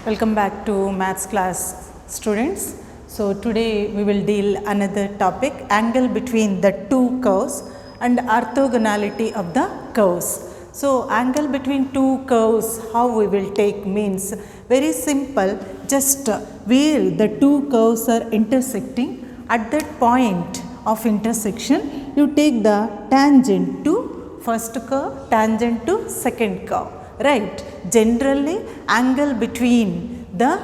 Welcome back to maths class, students. So today we will deal another topic, angle between the two curves and orthogonality of the curves. So angle between two curves, how we will take means very simple, just where the two curves are intersecting, at that point of intersection you take the tangent to first curve, tangent to second curve, right? Generally angle between the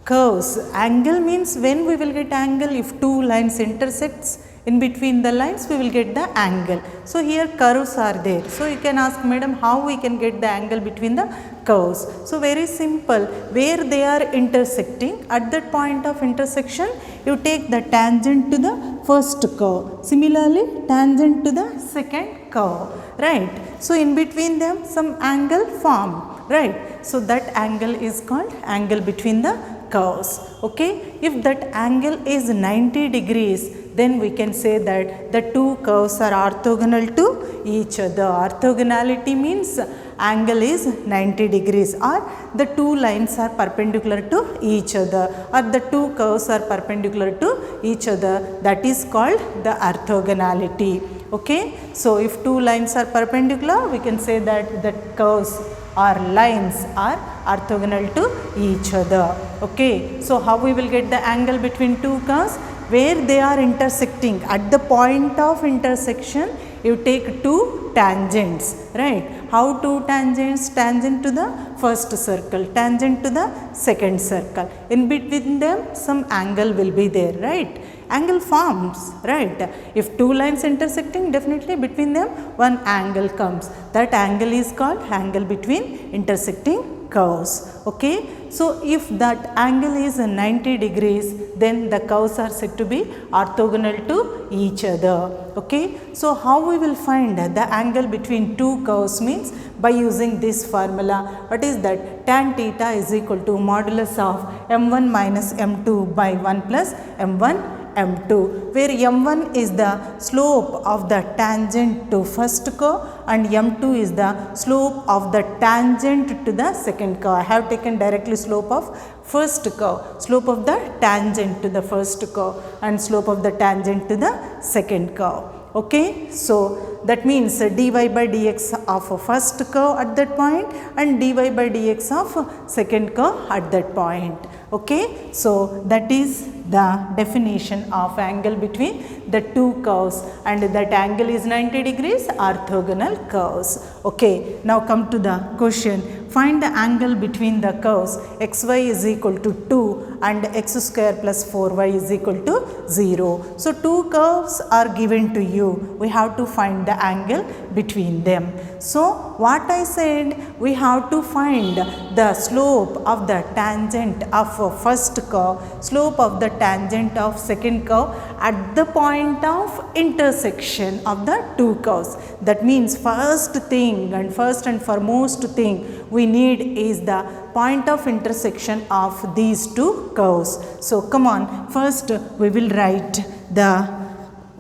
curves, angle means when we will get angle, if two lines intersects, in between the lines we will get the angle. So here curves are there, so you can ask, madam, how we can get the angle between the curves? So very simple, where they are intersecting, at that point of intersection you take the tangent to the first curve, similarly tangent to the second curve, right? So in between them some angle formed, right? So that angle is called angle between the curves. Okay, if that angle is 90 degrees, then we can say that the two curves are orthogonal to each other. Orthogonality means angle is 90 degrees, or the two lines are perpendicular to each other, or the two curves are perpendicular to each other. That is called the orthogonality. Okay, so if two lines are perpendicular, we can say that the curves or lines are orthogonal to each other. Okay, so how we will get the angle between two curves? Where they are intersecting, at the point of intersection you take two tangents, right? How two tangents? Tangent to the first circle, tangent to the second circle. In between them some angle will be there, right? Angle forms, right? If two lines intersecting, definitely between them one angle comes. That angle is called angle between intersecting curves. Okay, so if that angle is 90 degrees, then the curves are said to be orthogonal to each other. Okay, so how we will find the angle between two curves means by using this formula. What is that? Tan theta is equal to modulus of m1 minus m2 by 1 plus m1 m2, where m1 is the slope of the tangent to first curve and m2 is the slope of the tangent to the second curve. I have taken directly slope of first curve, slope of the tangent to the first curve and slope of the tangent to the second curve. Okay, so that means dy by dx of first curve at that point and dy by dx of second curve at that point. Okay, so that is the definition of angle between the two curves, and that angle is 90 degrees, orthogonal curves. Okay, now come to the question. Find the angle between the curves xy is equal to 2 and x square plus 4y is equal to 0. So two curves are given to you. We have to find the angle between them. So what I said, we have to find the slope of the tangent of first curve, slope of the tangent of second curve at the point of intersection of the two curves. That means first thing and first and foremost thing we need is the point of intersection of these two curves. So come on, first we will write the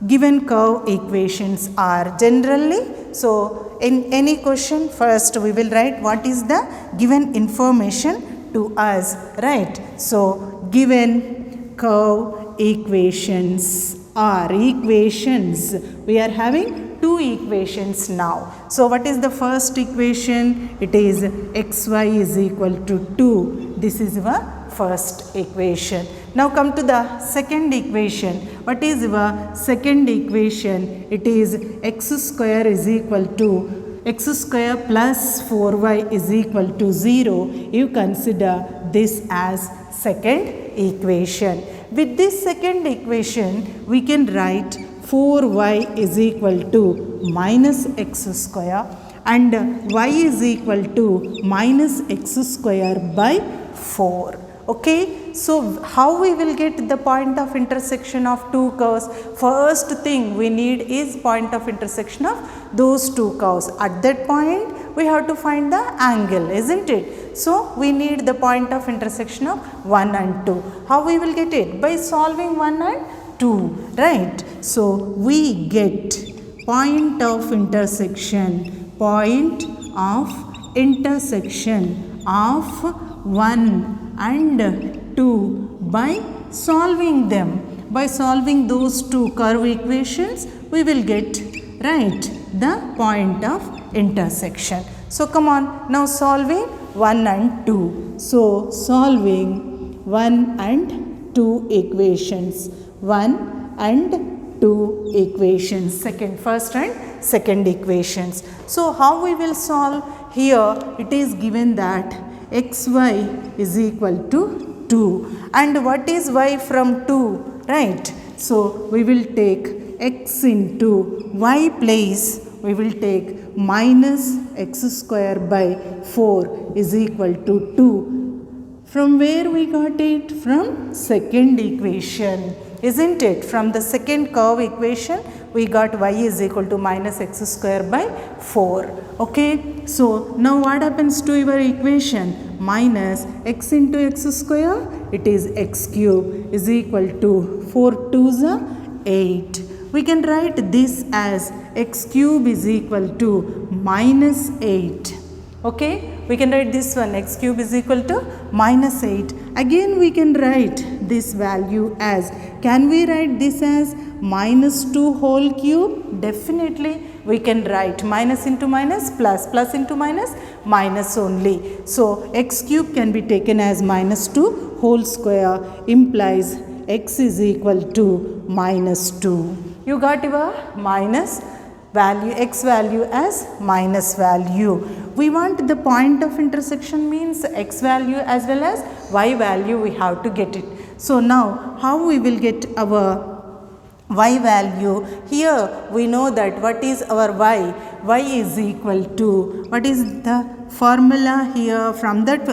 given curve equations are generally. So in any question, first we will write what is the given information to us, right? So given curve equations are equations. We are having two equations now. So what is the first equation? It is xy is equal to 2. This is our first equation. Now come to the second equation. What is our second equation? It is x square is equal to x square plus 4y is equal to 0. You consider this as second equation. With this second equation, we can write 4y is equal to minus x square and y is equal to minus x square by 4. Okay, so how we will get the point of intersection of two curves? First thing we need is point of intersection of those two curves. At that point we have to find the angle, isn't it? So we need the point of intersection of 1 and 2. How we will get it? By solving 1 and 2, right? So we get point of intersection of 1 and 2 by solving them. By solving those two curve equations, we will get the point of intersection. So come on, now solving 1 and 2. So solving 1 and 2 equations. 1 and 2 equations. First and second equations. So how we will solve? Here it is given that xy is equal to 2. And what is y from 2? Right. So we will take x into y place, we will take minus x square by 4 is equal to 2. From where we got it? From second equation, isn't it? From the second curve equation, we got y is equal to minus x square by 4. Okay. So now what happens to your equation? Minus x into x square, it is x cube is equal to 4 2s are 8. We can write this as x cube is equal to minus 8. Okay, we can write this one, x cube is equal to minus 8. Again we can write this value as, can we write this as minus 2 whole cube? Definitely we can write minus into minus plus, plus into minus, minus only. So x cube can be taken as minus 2 whole square, implies x is equal to minus 2. You got your minus value, x value as minus value. We want the point of intersection, means x value as well as y value we have to get it. So now how we will get our y value? Here we know that what is our y? Y is equal to, what is the formula here? From that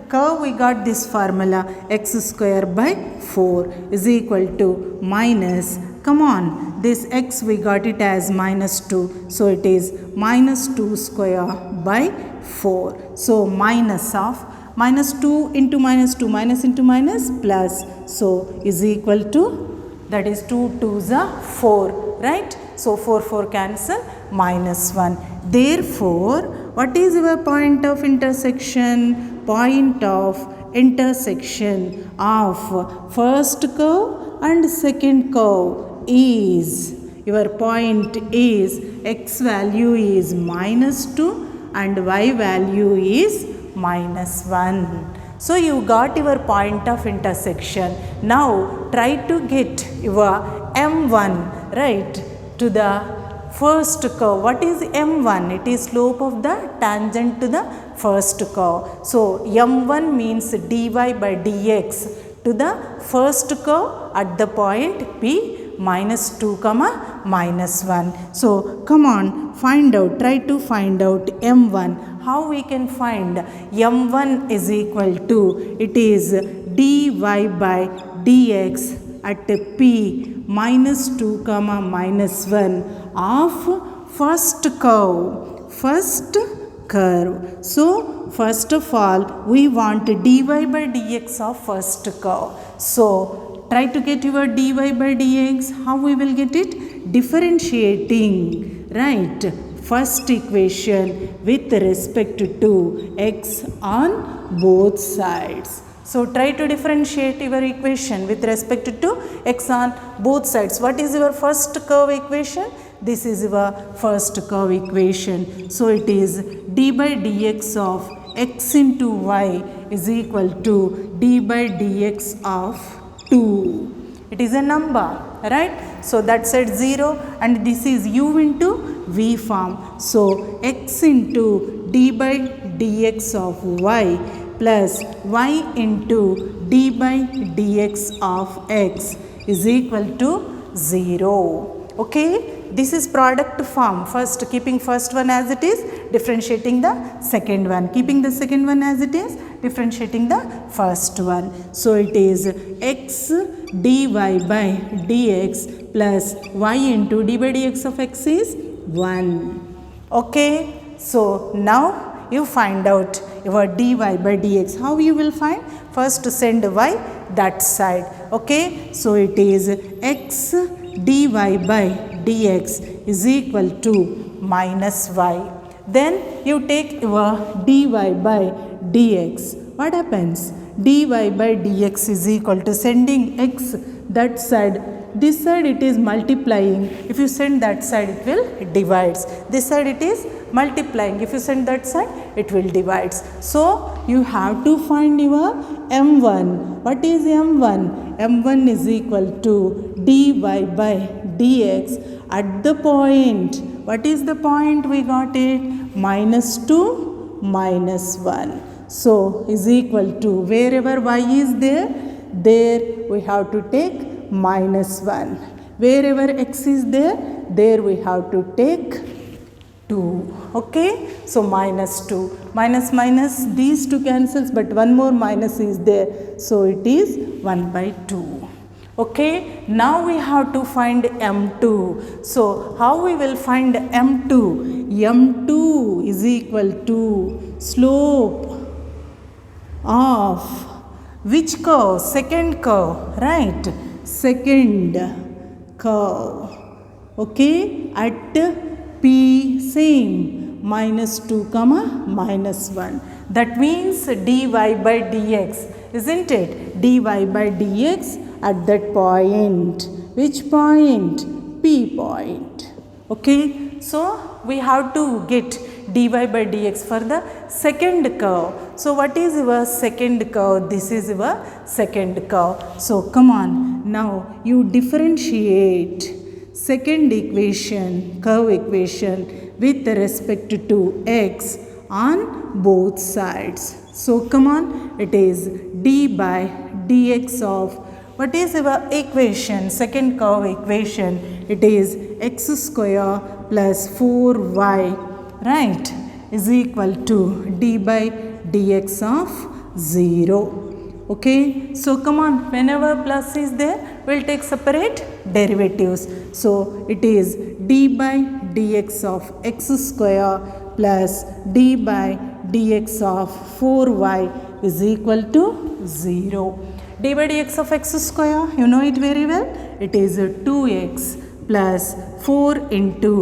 curve we got this formula, x square by 4 is equal to minus, come on, this x we got it as minus 2. So it is minus 2 square by 4. So minus of minus 2 into minus 2, minus into minus plus, so is equal to, that is 2 2s are 4, right? So 4 4 cancel, minus 1. Therefore, what is your point of intersection? Point of intersection of first curve and second curve is, your point is x value is minus 2 and y value is minus 1. So you got your point of intersection. Now try to get your M1, right, to the first curve. What is M1? It is slope of the tangent to the first curve. So M1 means dy by dx to the first curve at the point P minus 2 comma minus 1. So come on, find out, try to find out M1. How we can find? M1 is equal to, it is dy by dx at P minus 2 comma minus 1 of first curve. So first of all we want dy by dx of first curve. So try to get your dy by dx. How we will get it? Differentiating, right, first equation with respect to x on both sides. So try to differentiate your equation with respect to x on both sides. What is your first curve equation? This is your first curve equation. So it is d by dx of x into y is equal to d by dx of 2. It is a number, right? So that side 0 and this is u into v form. So x into d by dx of y plus y into d by dx of x is equal to 0. Okay, this is product form. First, keeping first one as it is, differentiating the second one. Keeping the second one as it is, differentiating the first one. So it is x dy by dx plus y into d by dx of x is 1. Okay, so now you find out your dy by dx. How you will find? First send y that side. Okay, so it is x dy by dx is equal to minus y. Then you take your dy by dx what happens? Dy by dx is equal to sending x that side. This side it is multiplying. If you send that side, it will divides. This side it is multiplying. If you send that side, it will divides. So you have to find your m1. What is m1? m1 is equal to dy by dx at the point. What is the point? We got it -2 -1. So is equal to, wherever y is there we have to take -1. Wherever x is there we have to take 2. Okay, so -2. Minus these two cancels, but one more minus is there, so it is 1/2. Okay, now we have to find m2. So how we will find m2? m2 is equal to slope of which curve? Second curve, right? Second curve. Okay, at P same -2, -1. That means dy by dx, isn't it? dy by dx at that point. Which point? P point. Okay, so we have to get dy by dx for the second curve. So what is your second curve? This is your second curve. So come on, now you differentiate second equation, curve equation, with respect to x on both sides. So come on, it is d by dx of, what is our equation? Second curve equation, it is x square plus 4y, right, is equal to d by dx of 0. Okay, so come on, whenever plus is there, we'll take separate derivatives. So it is d by dx of x square plus d by dx of 4y is equal to 0. d by dx of x square, you know it very well. It is 2x plus 4 into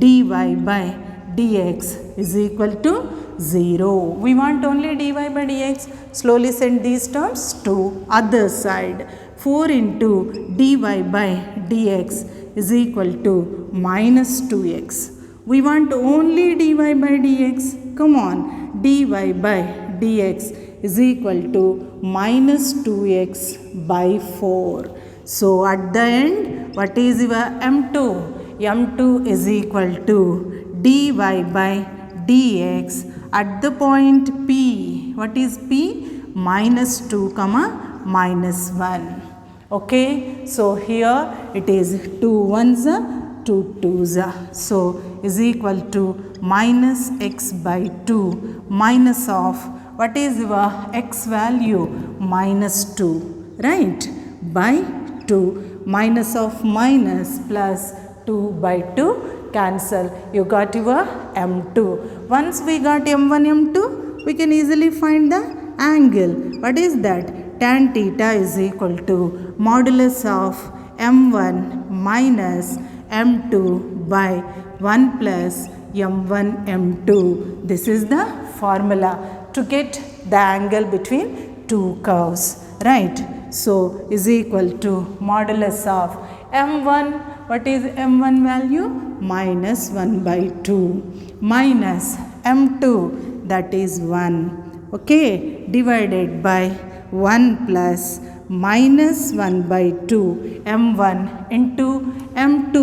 dy by dx is equal to 0. We want only dy by dx. Slowly send these terms to other side. 4 into dy by dx is equal to -2x. We want only dy by dx. Come on, dy by dx is equal to -2x by 4. So at the end, what is your m2? m2 is equal to dy by dx at the point P. What is P? -2, -1. Okay, so here it is 2 1s, 2 2s. So is equal to -x by 2 minus of, what is your x value? -2, right, by 2. Minus of minus plus 2 by 2 cancel. You got your m2. Once we got m1, m2, we can easily find the angle. What is that? Tan theta is equal to modulus of m1 minus m2 by 1 plus m1 m2. This is the formula to get the angle between two curves, right? So is equal to modulus of m1. What is m1 value? -1/2 minus m2, that is 1. Okay, divided by 1 plus -1/2 m1 into m2,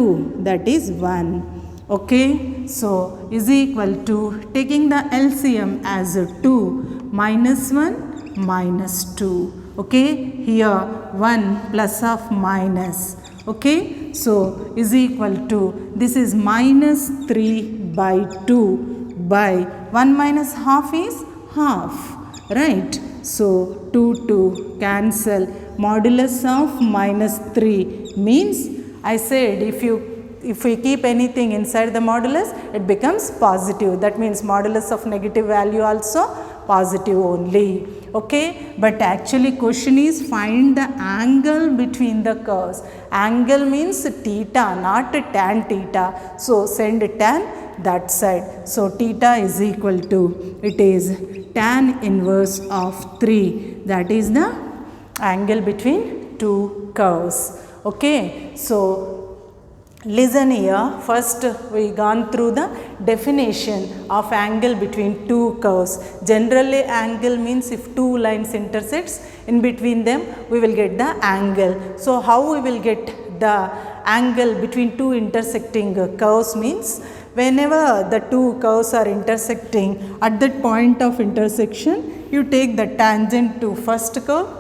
that is 1. Okay, so is equal to, taking the LCM as 2, -1 -2. Okay, here 1 plus of minus. Okay, so is equal to, this is -3/2 by 1 minus half is half, right? So 2 2 cancel. Modulus of -3 means, I said if you if we keep anything inside the modulus, it becomes positive. That means modulus of negative value also positive only. Okay, but actually question is find the angle between the curves. Angle means theta, not tan theta. So send tan that side. So theta is equal to, it is tan inverse of 3. That is the angle between two curves. Okay, so listen here. First we gone through the definition of angle between two curves. Generally angle means if two lines intersects, in between them we will get the angle. So how we will get the angle between two intersecting curves means, whenever the two curves are intersecting, at that point of intersection you take the tangent to first curve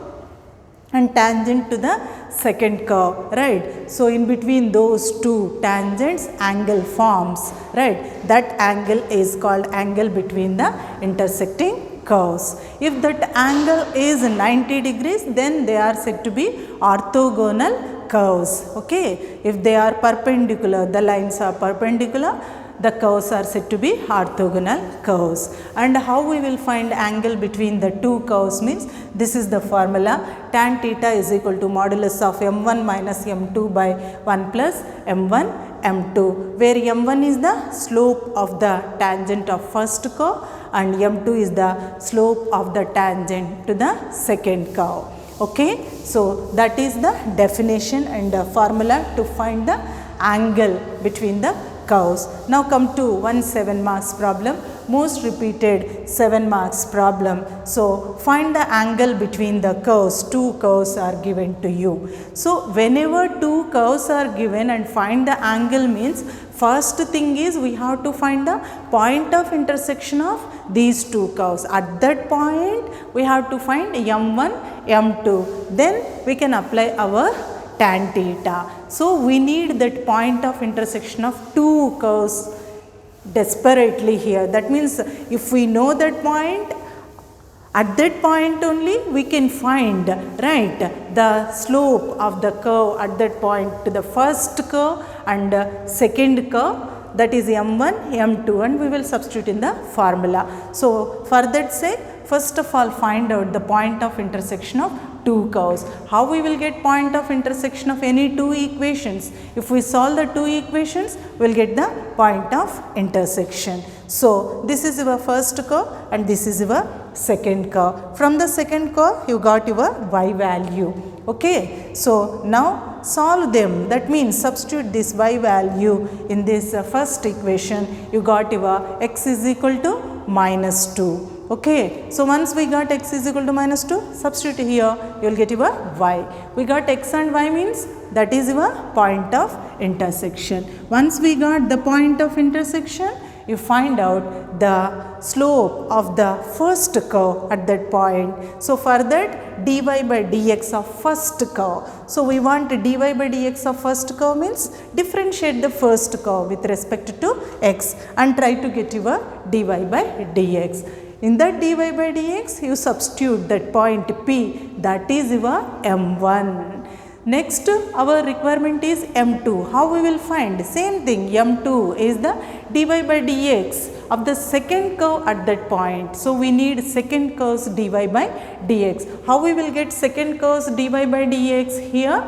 and tangent to the second curve, right. So in between those two tangents angle forms, right. That angle is called angle between the intersecting curves. If that angle is 90 degrees, then they are said to be orthogonal curves. Okay, if they are perpendicular, the lines are perpendicular, the curves are said to be orthogonal curves. And how we will find angle between the two curves means, this is the formula: tan theta is equal to modulus of m1 minus m2 by 1 plus m1 m2, where m1 is the slope of the tangent of first curve and m2 is the slope of the tangent to the second curve. Okay, so that is the definition and the formula to find the angle between the curves. Now come to one 7 marks problem, most repeated 7 marks problem. So find the angle between the curves. Two curves are given to you. So whenever two curves are given and find the angle means, first thing is we have to find the point of intersection of these two curves. At that point we have to find m1, m2. Then we can apply our tan theta. So we need that point of intersection of two curves desperately here. That means if we know that point, at that point only we can find, right, the slope of the curve at that point to the first curve and second curve, that is m1, m2, and we will substitute in the formula. So for that sake, first of all find out the point of intersection of two curves. How we will get point of intersection of any two equations? If we solve the two equations, we will get the point of intersection. So this is your first curve and this is your second curve. From the second curve you got your y value. Okay, so now solve them. That means substitute this y value in this first equation. You got your x is equal to minus 2. Okay, so once we got x is equal to minus 2, substitute here, you will get your y. We got x and y means that is your point of intersection. Once we got the point of intersection, you find out the slope of the first curve at that point. So for that, dy by dx of first curve. So we want dy by dx of first curve means differentiate the first curve with respect to x and try to get your dy by dx. In that dy by dx, you substitute that point P, that is your m1. Next, our requirement is m2. How we will find? Same thing, m2 is the dy by dx of the second curve at that point. So we need second curve's dy by dx. How we will get second curve's dy by dx here?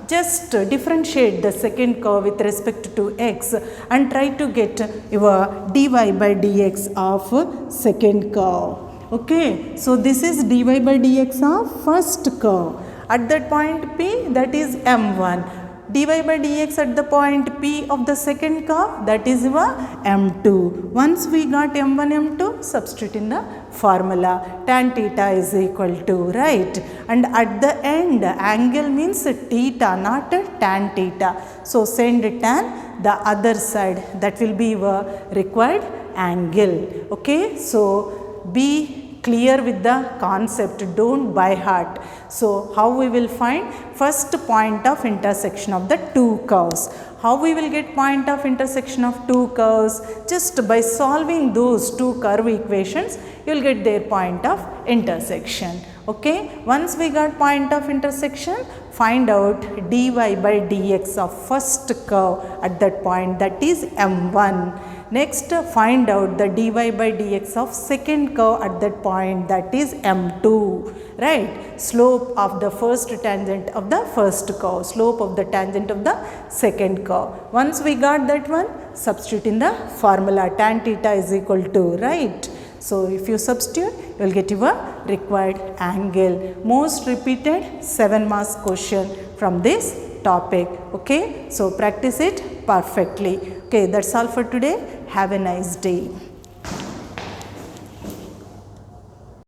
Just differentiate the second curve with respect to x and try to get your dy by dx of second curve. Okay, so this is dy by dx of first curve. At that point P, that is m1. dy by dx at the point P of the second curve, that is your m2. Once we got m1, m2, substitute in the formula. Tan theta is equal to, right? And at the end, angle means theta, not tan theta. So send tan the other side, that will be your required angle. Okay, so be clear with the concept, don't by heart. So how we will find? First point of intersection of the two curves. How we will get point of intersection of two curves? Just by solving those two curve equations, you will get their point of intersection. Okay, once we got point of intersection, find out dy by dx of first curve at that point, that is m1. Next, find out the dy by dx of second curve at that point, that is m2, right? Slope of the first tangent of the first curve, slope of the tangent of the second curve. Once we got that one, substitute in the formula, tan theta is equal to, right? So, if you substitute, you will get your required angle. Most repeated 7 marks question from this topic. Okay. So, practice it perfectly. Okay, that's all for today. Have a nice day.